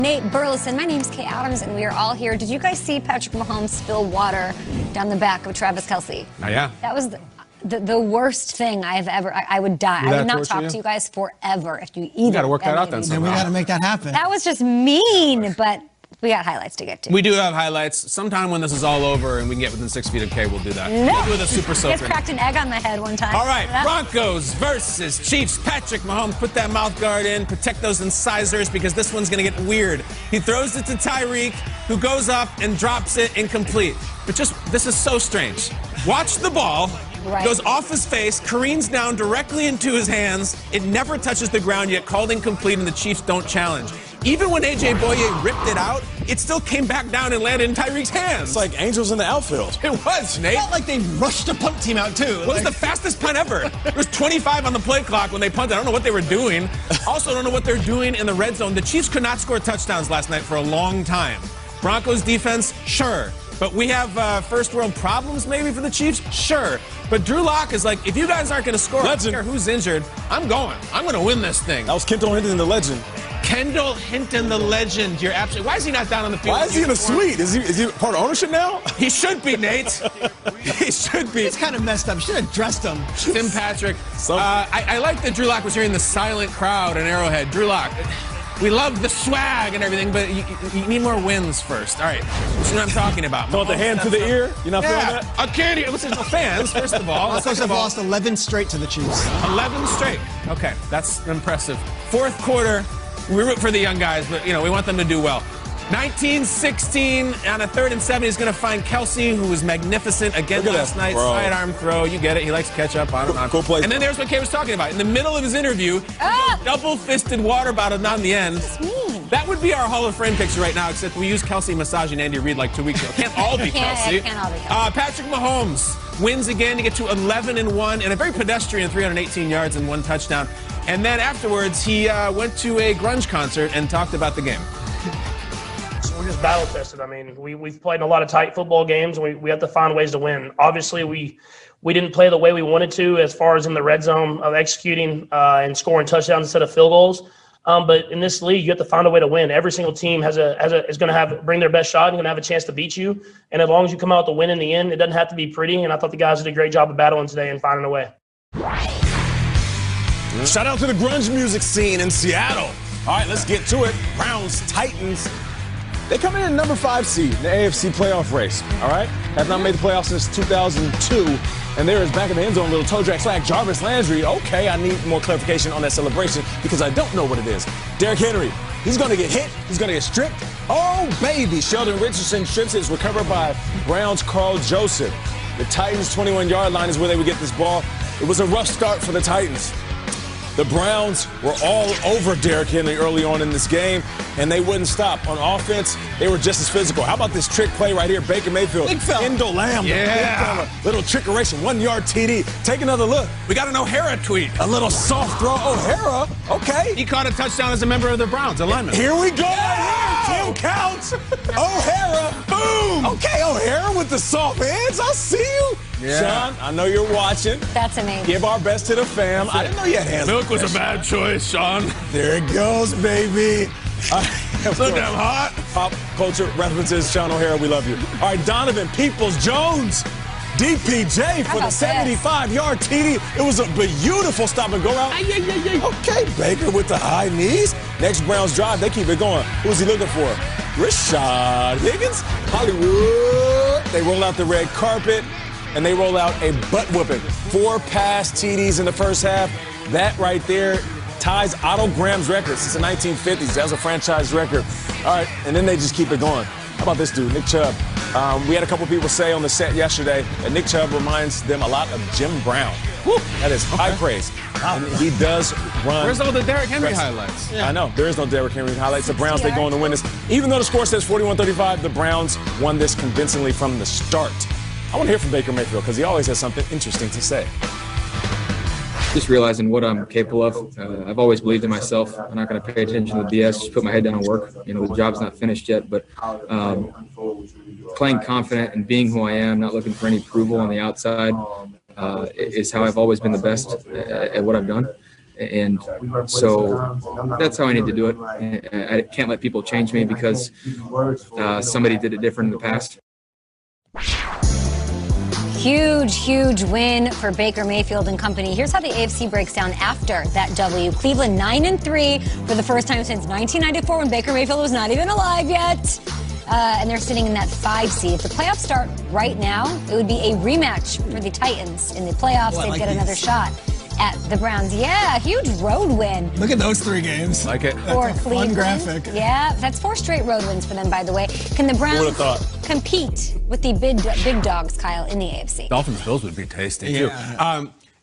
Nate Burleson, my name's Kay Adams, and we are all here. Did you guys see Patrick Mahomes spill water down the back of Travis Kelce? Oh, yeah. That was the worst thing I've ever. I would die. I would not talk to you guys forever if you either. You got to work that out then. Then we got to make that happen. That was just mean, but we got highlights to get to. We do have highlights. Sometime when this is all over and we can get within 6 feet of Kay, we'll do that. No. Maybe with a super soaker. You guys cracked an egg on my head one time. All right, Broncos versus Chiefs. Patrick Mahomes, put that mouth guard in, protect those incisors because this one's going to get weird. He throws it to Tyreek, who goes up and drops it incomplete. But this is so strange. Watch the ball. Right. Goes off his face, careens down directly into his hands. It never touches the ground yet, called incomplete, and the Chiefs don't challenge. Even when A.J. Boye ripped it out, it still came back down and landed in Tyreek's hands. It's like angels in the outfield. It was, Nate. It felt like they rushed the punt team out, too. It was the fastest punt ever. There was 25 on the play clock when they punted. I don't know what they were doing. Also, don't know what they're doing in the red zone. The Chiefs could not score touchdowns last night for a long time. Broncos defense, sure. But we have first world problems maybe for the Chiefs? Sure. But Drew Lock is like, if you guys aren't going to score, I don't care who's injured, I'm going. I'm going to win this thing. That was Kendall Hinton, the legend. Kendall Hinton, the legend. You're absolutely. Why is he not down on the field? Why is he in a suite? Is he part of ownership now? He should be, Nate. He should be. He's kind of messed up. Should have dressed him. Tim Patrick. I like that Drew Lock was hearing the silent crowd in Arrowhead. Drew Lock. We love the swag and everything, but you need more wins first. All right, see what I'm talking about. Want the hand to the ear? You're not feeling that? I can't hear. Listen, no fans, first of all. Broncos have lost 11 straight to the Chiefs. 11 straight. Okay, that's impressive. Fourth quarter, we root for the young guys, but, we want them to do well. 19-16 on a 3rd and 7. He's going to find Kelce, who was magnificent again last night. Sidearm throw. You get it. He likes to catch up on and on. Cool play. And then there's what Kay was talking about. In the middle of his interview, double-fisted water bottle on the end. That would be our Hall of Fame picture right now, except we used Kelce massaging Andy Reid like 2 weeks ago. Can't all be Kelce. It can't all be Kelce. Patrick Mahomes wins again to get to 11-1 and a very pedestrian 318 yards and 1 touchdown. And then afterwards, he went to a grunge concert and talked about the game. We're just battle tested. I mean, we've played in a lot of tight football games, and we have to find ways to win. Obviously, we didn't play the way we wanted to as far as in the red zone of executing and scoring touchdowns instead of field goals. But in this league, you have to find a way to win. Every single team is going to bring their best shot and going to have a chance to beat you. And as long as you come out to win in the end, it doesn't have to be pretty. And I thought the guys did a great job of battling today and finding a way. Shout out to the grunge music scene in Seattle. All right, let's get to it. Browns, Titans. They come in at number 5 seed in the AFC playoff race, all right? Have not made the playoffs since 2002, and there is back in the end zone, little toe drag flag, Jarvis Landry. Okay, I need more clarification on that celebration because I don't know what it is. Derrick Henry, he's going to get hit. He's going to get stripped. Oh, baby. Sheldon Richardson strips it. It's recovered by Browns' Carl Joseph. The Titans' 21-yard line is where they would get this ball. It was a rough start for the Titans. The Browns were all over Derrick Henry early on in this game, and they wouldn't stop. On offense, they were just as physical. How about this trick play right here? Baker Mayfield, Endo Lamb, little trickeration, 1-yard TD. Take another look. We got an O'Hara tweet. A little soft throw. O'Hara, okay. He caught a touchdown as a member of the Browns, a lineman. Here we go. Right here. 2 counts. O'Hara, boom. Okay, O'Hara with the soft hands. I see you. Yeah. Sean, I know you're watching. That's amazing. Give our best to the fam. I didn't know you had hands. Milk was a bad choice, Sean. There it goes, baby. So damn hot. Pop culture references. Sean O'Hara, we love you. All right, Donovan Peoples-Jones. DPJ for the 75-yard TD. It was a beautiful stop and go out. Okay, Baker with the high knees. Next Browns drive, they keep it going. Who's he looking for? Rashad Higgins. Hollywood. They roll out the red carpet, and they roll out a butt-whooping. 4 pass TDs in the first half. That right there ties Otto Graham's record since the 1950s. That was a franchise record. All right, and then they just keep it going. How about this dude, Nick Chubb? We had a couple people say on the set yesterday that Nick Chubb reminds them a lot of Jim Brown. Woo, that is high praise. And he does run. Where's all the Derrick Henry highlights? I know. There is no Derrick Henry highlights. The Browns, they're going to win this. Even though the score says 41-35, the Browns won this convincingly from the start. I want to hear from Baker Mayfield because he always has something interesting to say. Just realizing what I'm capable of. I've always believed in myself. I'm not going to pay attention to the BS. Just put my head down and work. The job's not finished yet, but playing confident and being who I am, not looking for any approval on the outside, is how I've always been the best at what I've done. And so that's how I need to do it. I can't let people change me because somebody did it different in the past. Huge win for Baker Mayfield and company. Here's how the AFC breaks down after that W. Cleveland 9-3 for the first time since 1994 when Baker Mayfield was not even alive yet. And they're sitting in that 5 seed. If the playoffs start right now, it would be a rematch for the Titans in the playoffs. They'd get another shot at the Browns. Yeah, huge road win. Look at those 3 games. Like it. For Cleveland. Fun graphic. Yeah, that's 4 straight road wins for them, by the way. Can the Browns compete with the big dogs, Kyle, in the AFC? Dolphins Bills would be tasty, too.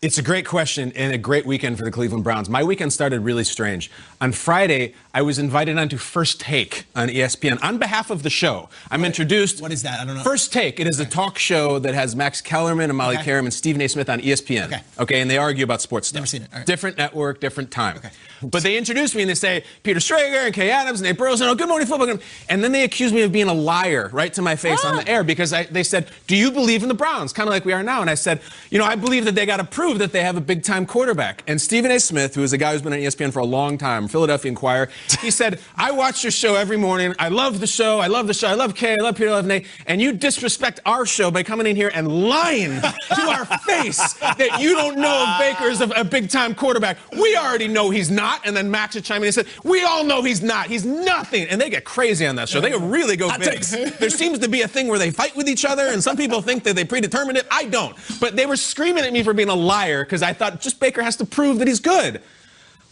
It's a great question and a great weekend for the Cleveland Browns. My weekend started really strange. On Friday, I was invited onto First Take on ESPN on behalf of the show. I'm introduced. What is that? I don't know. First Take. It is a talk show that has Max Kellerman and Molly Karam and Stephen A. Smith on ESPN. Okay, and they argue about sports stuff. Never seen it. All right. Different network, different time. Okay. But they introduced me and they say, Peter Schrager and Kay Adams and Nate Burrows and Good Morning Football. And then they accused me of being a liar right to my face on the air because they said, do you believe in the Browns? Kind of like we are now. And I said, I believe that they got to prove that they have a big-time quarterback. And Stephen A. Smith, who is a guy who's been on ESPN for a long time, Philadelphia Inquirer, he said, I watch your show every morning. I love the show. I love the show. I love Kay. I love Peter. I love Nate. And you disrespect our show by coming in here and lying to our face that you don't know if Baker's a big-time quarterback. We already know he's not. And then Max would chime in and said, we all know he's not. He's nothing. And they get crazy on that show. They really go big. There seems to be a thing where they fight with each other, and some people think that they predetermined it. I don't. But they were screaming at me for being a liar because I thought just Baker has to prove that he's good.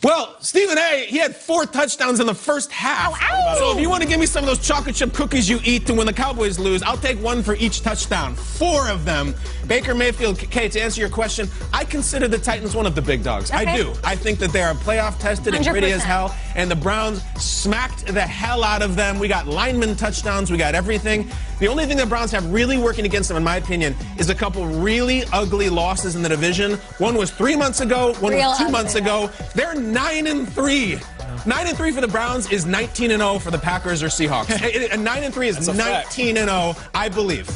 Well, Stephen A., he had 4 touchdowns in the first half. So if you want to give me some of those chocolate chip cookies you eat to when the Cowboys lose, I'll take 1 for each touchdown. 4 of them. Baker Mayfield, Kay, to answer your question, I consider the Titans one of the big dogs. I do. I think that they are playoff tested and gritty as hell. And the Browns smacked the hell out of them. We got lineman touchdowns. We got everything. The only thing the Browns have really working against them, in my opinion, is a couple really ugly losses in the division. One was 3 months ago. One was 2 months ago. They're 9-3. 9-3 for the Browns is 19-0 for the Packers or Seahawks. And 9-3 is 19-0. I believe.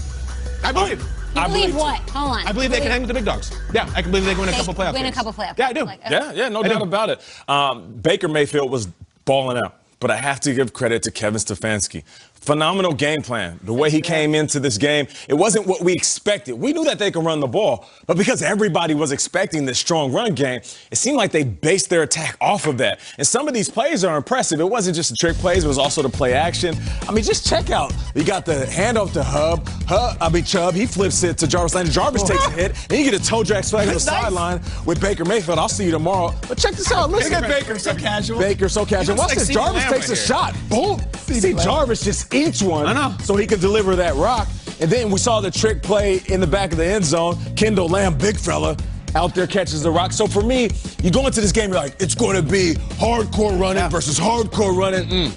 You believe what? Hold on. I believe they can hang with the big dogs. Yeah, I can believe they can win a couple playoff games. Win a couple playoff games. Yeah, I do. Yeah, no doubt about it. Baker Mayfield was balling out, but I have to give credit to Kevin Stefanski. Phenomenal game plan. The way he came into this game, it wasn't what we expected. We knew that they could run the ball, but because everybody was expecting this strong run game, it seemed like they based their attack off of that. And some of these plays are impressive. It wasn't just the trick plays, it was also the play action. I mean, just check out. You got the handoff to Chubb. He flips it to Jarvis Landry. Jarvis takes a hit, and you get a toe drag swag on the sideline with Baker Mayfield. I'll see you tomorrow. But check this out. Listen, Baker so casual. Baker so casual. Watch this. Jarvis takes a shot. Boom. See Jarvis just eats one. I know. So he can deliver that rock. And then we saw the trick play in the back of the end zone. Kendall Lamb, big fella, out there catches the rock. So for me, you go into this game, you're like, it's going to be hardcore running versus hardcore running.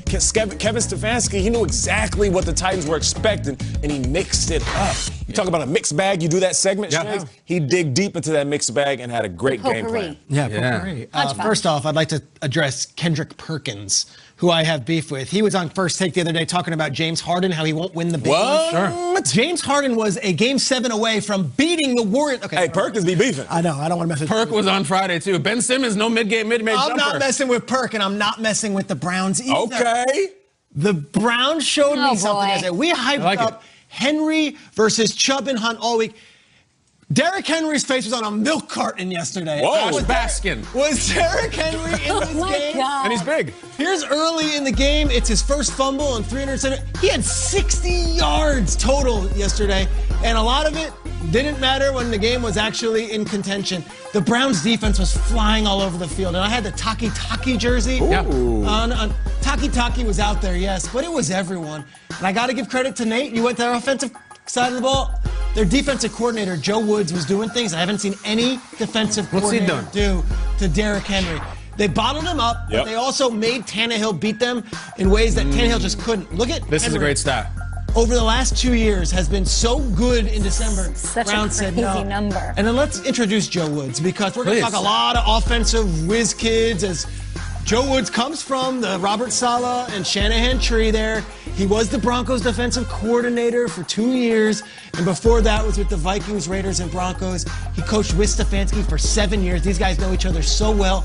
Kevin Stefanski, he knew exactly what the Titans were expecting, and he mixed it up. You talk about a mixed bag, you do that segment, he dig deep into that mixed bag and had a great game plan. First off, I'd like to address Kendrick Perkins, who I have beef with. He was on First Take the other day talking about James Harden, how he won't win the big one. James Harden was a Game 7 away from beating the Warriors. Okay, hey, Perkins be beefing. I know. I don't want to mess with Perk was on Friday, too. Ben Simmons, no mid-major jumper. I'm not messing with Perk, and I'm not messing with the Browns either. Okay. The Browns showed me something yesterday. We hyped up Henry versus Chubb and Hunt all week. Derrick Henry's face was on a milk carton yesterday. Whoa, was Baskin. Was Derrick Henry in this game? God. And he's big. Here's early in the game. It's his first fumble on 300. He had 60 yards total yesterday, and a lot of it didn't matter when the game was actually in contention. The Browns defense was flying all over the field, and I had the Taki jersey. Taki was out there, yes, but it was everyone. And I got to give credit to Nate. You went to their offensive side of the ball. Their defensive coordinator, Joe Woods, was doing things I haven't seen any defensive coordinator do to Derrick Henry. They bottled him up, but they also made Tannehill beat them in ways that Tannehill just couldn't. Look at this. Henry. Is a great stat. Over the last 2 years has been so good in December. Such Brown a said crazy no. number. And then let's introduce Joe Woods, because we're going to talk a lot of offensive whiz kids as Joe Woods comes from the Robert Saleh and Shanahan tree there. He was the Broncos defensive coordinator for 2 years, and before that was with the Vikings, Raiders, and Broncos. He coached with Stefanski for 7 years. These guys know each other so well.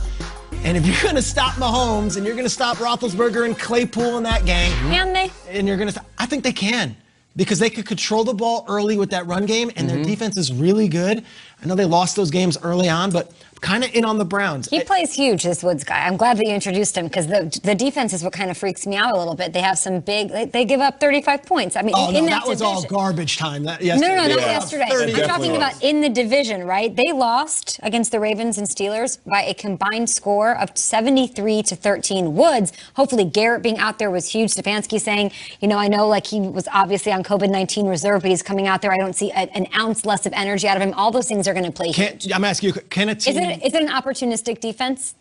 And if you're going to stop Mahomes and you're going to stop Roethlisberger and Claypool and that gang, Can they? and you're going to, I think they can, because they could control the ball early with that run game, and their defense is really good. I know they lost those games early on, but kind of in on the Browns. He plays huge, this Woods guy. I'm glad that you introduced him because the defense is what kind of freaks me out a little bit. They have some big, they give up 35 points. I mean, in that was division. all garbage time. No, not yesterday. I'm talking was. about in the division, right? They lost against the Ravens and Steelers by a combined score of 73-13. Woods, hopefully Garrett being out there was huge. Stefanski saying, I know like he was obviously on COVID-19 reserve, but he's coming out there. I don't see an ounce less of energy out of him. All those things are going to play huge. I'm asking you, can a team... Is it an opportunistic defense?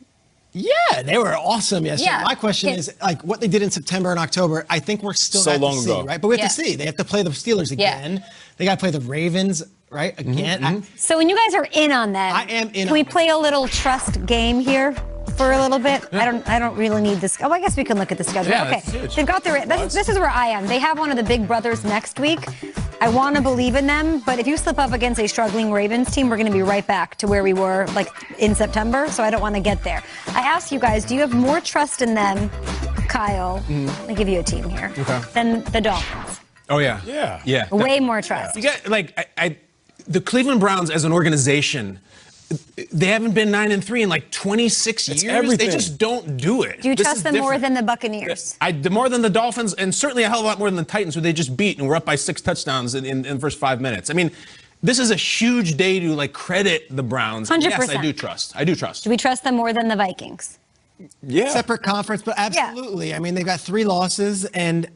Yeah, they were awesome yesterday. Yeah. My question is, like, what they did in September and October, I think we're still So got long to see, ago. right? But we have to see. They have to play the Steelers again. Yeah. They got to play the Ravens, right? Again. So when you guys are in on them, I am in Can on we them. play a little trust game here for a little bit? I don't really need this. Oh, I guess we can look at the schedule. Yeah, Okay, that's huge. they've got this is where I am. They have one of the big brothers next week. I want to believe in them, but if you slip up against a struggling Ravens team, we're going to be right back to where we were like in September. So I don't want to get there. I asked you guys, do you have more trust in them, Kyle? Let me give you a team here. Than the Dolphins. Oh, yeah. Yeah. Yeah. Way more trust. You got, the Cleveland Browns as an organization, they haven't been 9-3 in like 26 years. everything. They just don't do it. Do you This trust is them more different. than the Buccaneers? More than the Dolphins, and certainly a hell of a lot more than the Titans, who they just beat and were up by 6 touchdowns in the first 5 minutes. I mean, this is a huge day to like credit the Browns. 100%. Yes, I do trust. I do trust. Do we trust them more than the Vikings? Yeah. Separate conference, but absolutely. I mean, they've got 3 losses, and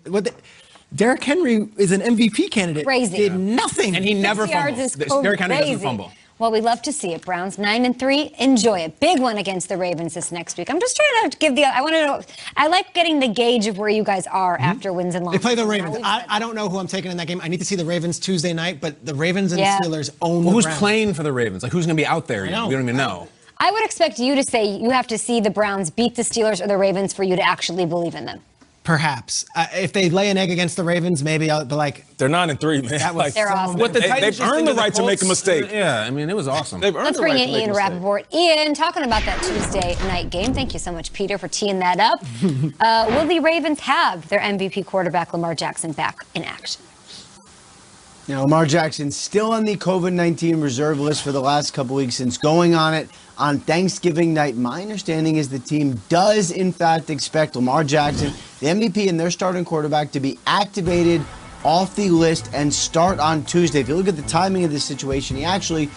Derrick Henry is an MVP candidate. Crazy. Did nothing. And he never 6 yards fumbles. is Derrick Henry doesn't crazy. fumble. Well, we love to see it. Browns 9-3. Enjoy it. Big one against the Ravens this next week. I'm just trying to give I want to know. I like getting the gauge of where you guys are after wins and losses. They play the Ravens. I don't know who I'm taking in that game. I need to see the Ravens Tuesday night, but the Ravens and Yeah. Steelers own Well, the who's Browns. playing for the Ravens? Like, who's going to be out there? We know. don't even know. I would expect you to say you have to see the Browns beat the Steelers or the Ravens for you to actually believe in them. Perhaps. If they lay an egg against the Ravens, maybe I'll be like, They're 9-3, man. that was They're so awesome. What the They- Titans they've just earned did the right to make a Colts, mistake. Yeah, I mean, it was awesome. They've earned Let's the bring right in to make Ian a mistake. Rappaport. Ian, talking about that Tuesday night game. Thank you so much, Peter, for teeing that up. Will the Ravens have their MVP quarterback, Lamar Jackson, back in action? Now, Lamar Jackson still on the COVID-19 reserve list for the last couple weeks since going on it on Thanksgiving night. My understanding is the team does, in fact, expect Lamar Jackson, the MVP and their starting quarterback, to be activated off the list and start on Tuesday. If you look at the timing of this situation, he actually,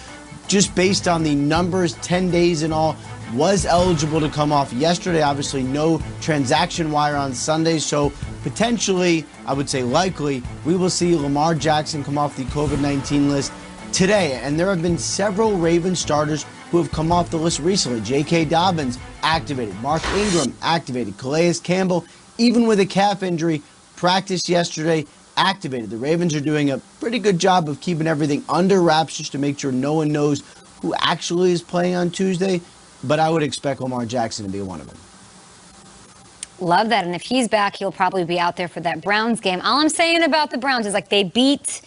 just based on the numbers, 10 days in all, was eligible to come off yesterday. Obviously, no transaction wire on Sunday, so potentially, I would say likely, we will see Lamar Jackson come off the COVID-19 list today. And there have been several Ravens starters who have come off the list recently. J.K. Dobbins activated, Mark Ingram activated, Calais Campbell, even with a calf injury, practiced yesterday, activated. The Ravens are doing a pretty good job of keeping everything under wraps just to make sure no one knows who actually is playing on Tuesday. But I would expect Lamar Jackson to be one of them. Love that. And if he's back, he'll probably be out there for that Browns game. All I'm saying about the Browns is like they beat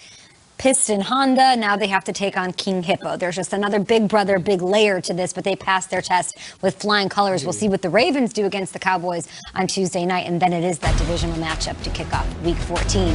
Piston Honda. Now they have to take on King Hippo. There's just another big brother, big layer to this, but they passed their test with flying colors. We'll see what the Ravens do against the Cowboys on Tuesday night. And then it is that divisional matchup to kick off week 14.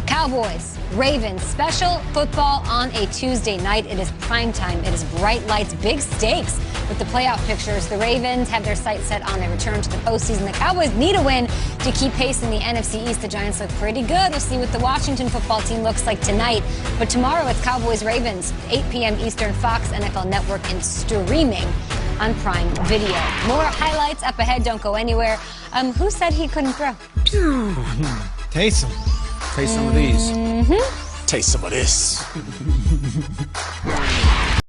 Cowboys, Ravens, special football on a Tuesday night. It is prime time. It is bright lights, big stakes with the playoff pictures. The Ravens have their sights set on a return to the postseason. The Cowboys need a win to keep pace in the NFC East. The Giants look pretty good. We'll see what the Washington football team looks like tonight. But tomorrow it's Cowboys-Ravens, 8 p.m. Eastern, Fox, NFL Network, and streaming on Prime Video. More highlights up ahead. Don't go anywhere. Who said he couldn't throw? Taysom. Taste some of these. Taste some of this.